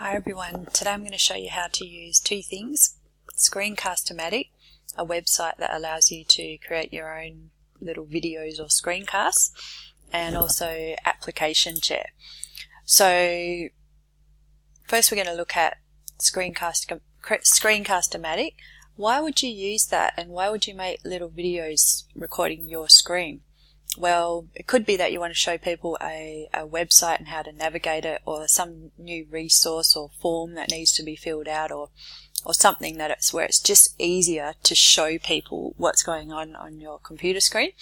Hi everyone, today I'm going to show you how to use two things: Screencast-o-matic, a website that allows you to create your own little videos or screencasts, and also Appshare. So first we're going to look at Screencast-o-matic. Why would you use that, and why would you make little videos recording your screen? Well, it could be that you want to show people a website and how to navigate it, or some new resource or form that needs to be filled out, or something that it's where it's just easier to show people what's going on your computer screen.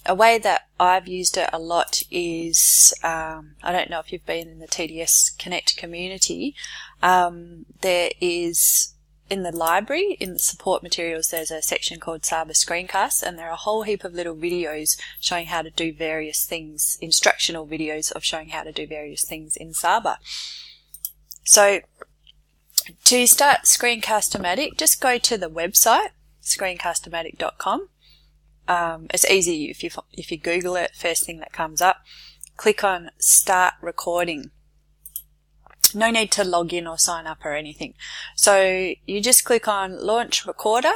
A way that I've used it a lot is, I don't know if you've been in the TDS Connect community, there is, in the library, in the support materials, there's a section called Saba Screencasts, and there are a whole heap of little videos showing how to do various things, instructional videos of showing how to do various things in Saba. So to start Screencast-o-matic, just go to the website, screencast-o-matic.com. It's easy if you Google it, first thing that comes up, click on Start Recording. No need to log in or sign up or anything. So you just click on Launch Recorder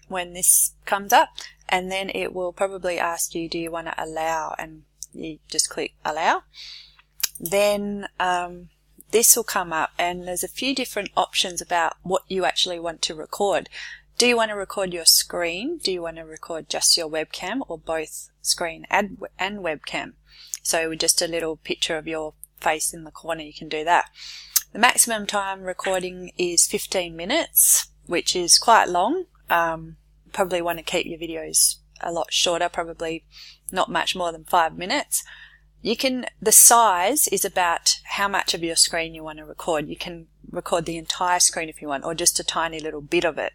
when this comes up, and then it will probably ask you, do you want to allow? And you just click Allow. Then this will come up, and there's a few different options about what you actually want to record. Do you want to record your screen? Do you want to record just your webcam, or both screen and webcam? So with just a little picture of your face in the corner, you can do that. The maximum time recording is 15 minutes, which is quite long. Probably want to keep your videos a lot shorter, probably not much more than 5 minutes. The size is about how much of your screen you want to record. You can record the entire screen if you want, or just a tiny little bit of it.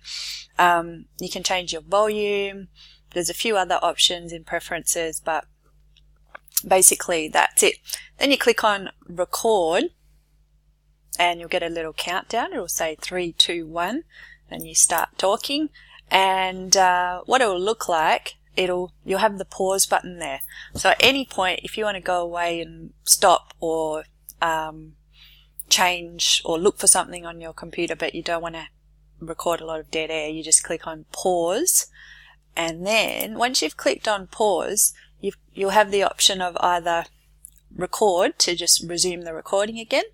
You can change your volume. There's a few other options in preferences, but basically that's it. Then you click on Record, and you'll get a little countdown. It'll say 3, 2, 1, and you start talking. And what it will look like, you'll have the pause button there. So at any point, if you want to go away and stop, or change or look for something on your computer, but you don't want to record a lot of dead air, you just click on Pause. And then once you've clicked on Pause, you'll have the option of either record to just resume the recording again.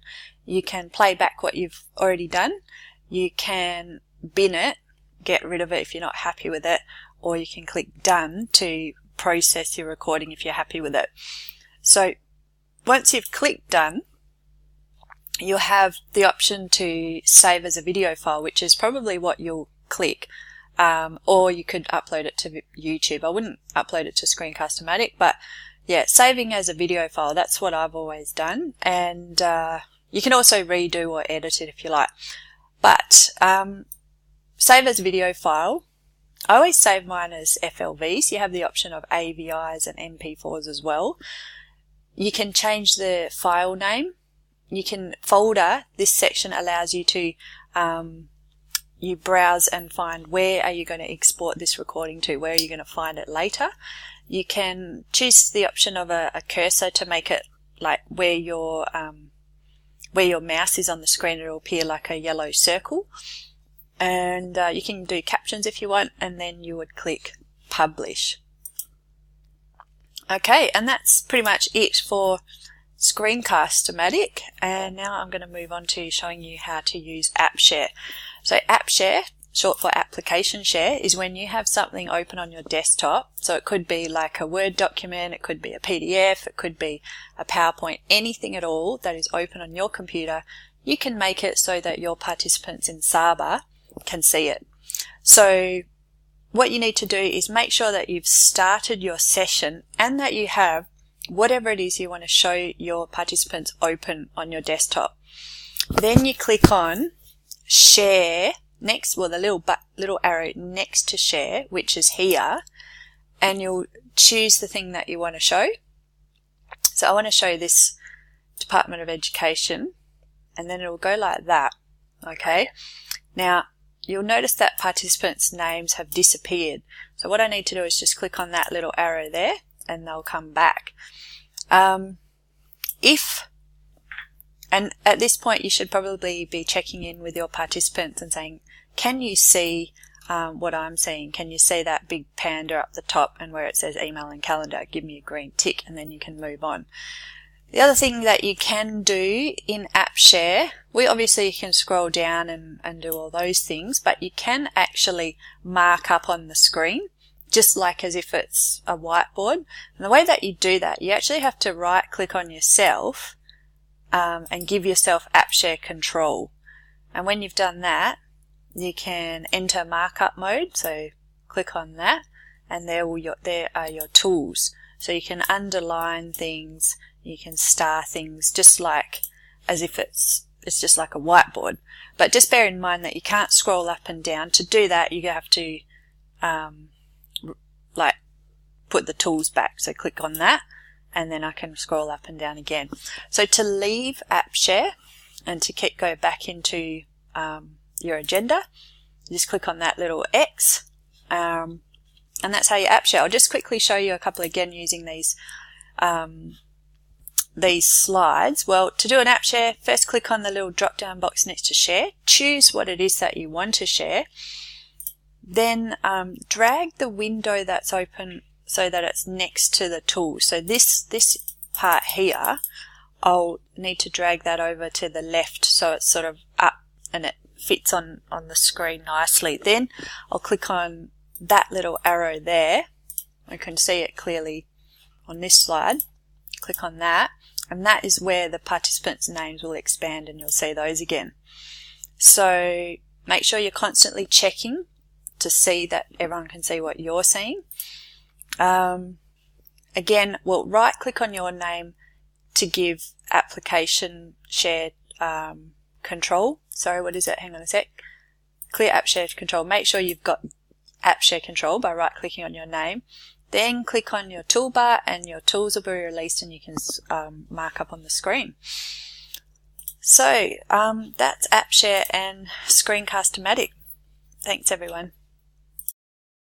You can play back what you've already done. You can bin it, get rid of it if you're not happy with it, or you can click Done to process your recording if you're happy with it. So once you've clicked Done, you'll have the option to save as a video file, which is probably what you'll click. Or you could upload it to YouTube. I wouldn't upload it to Screencast-o-matic, but yeah, saving as a video file, that's what I've always done. And you can also redo or edit it if you like. But save as a video file, I always save mine as FLVs. You have the option of AVIs and MP4s as well. You can change the file name. You can folder. This section allows you to you browse and find where are you going to export this recording to, where are you going to find it later. You can choose the option of a cursor to make it like where your mouse is on the screen, it'll appear like a yellow circle. And you can do captions if you want, and then you would click Publish. Okay, and that's pretty much it for Screencast-o-matic, and now I'm going to move on to showing you how to use Appshare. So Appshare, short for application share, is when you have something open on your desktop. So it could be like a Word document, it could be a PDF, it could be a PowerPoint, anything at all that is open on your computer. You can make it so that your participants in Saba can see it. So what you need to do is make sure that you've started your session and that you have whatever it is you want to show your participants open on your desktop. Then you click on Share next, well, the little arrow next to Share, which is here, and you'll choose the thing that you want to show. So I want to show this Department of Education, and then it will go like that. Okay, now you'll notice that participants' names have disappeared. So what I need to do is just click on that little arrow there, and they'll come back. If And at this point, you should probably be checking in with your participants and saying, can you see what I'm seeing? Can you see that big panda up the top and where it says email and calendar? Give me a green tick, and then you can move on. The other thing that you can do in Appshare, we obviously can scroll down and do all those things, but you can actually mark up on the screen, just like as if it's a whiteboard. And the way that you do that, you actually have to right click on yourself and give yourself Appshare control. And when you've done that, you can enter markup mode. So click on that, and there are your tools. So you can underline things, you can star things, just like as if it's just like a whiteboard. But just bear in mind that you can't scroll up and down. To do that, you have to like put the tools back. So click on that, and then I can scroll up and down again. So to leave Appshare and to go back into your agenda, just click on that little X, and that's how you Appshare. I'll just quickly show you a couple again using these slides. Well, to do an Appshare, first click on the little drop down box next to share, choose what it is that you want to share, then drag the window that's open so that it's next to the tool. So this part here, I'll need to drag that over to the left so it's sort of up and it fits on the screen nicely. Then I'll click on that little arrow there. I can see it clearly on this slide. Click on that, and that is where the participants' names will expand, and you'll see those again. So make sure you're constantly checking to see that everyone can see what you're seeing. Again, we'll right click on your name to give application share control. Sorry, what is it? Hang on a sec. Clear Appshare control. Make sure you've got Appshare control by right clicking on your name. Then click on your toolbar and your tools will be released, and you can mark up on the screen. So that's Appshare and Screencast-o-matic. Thanks everyone.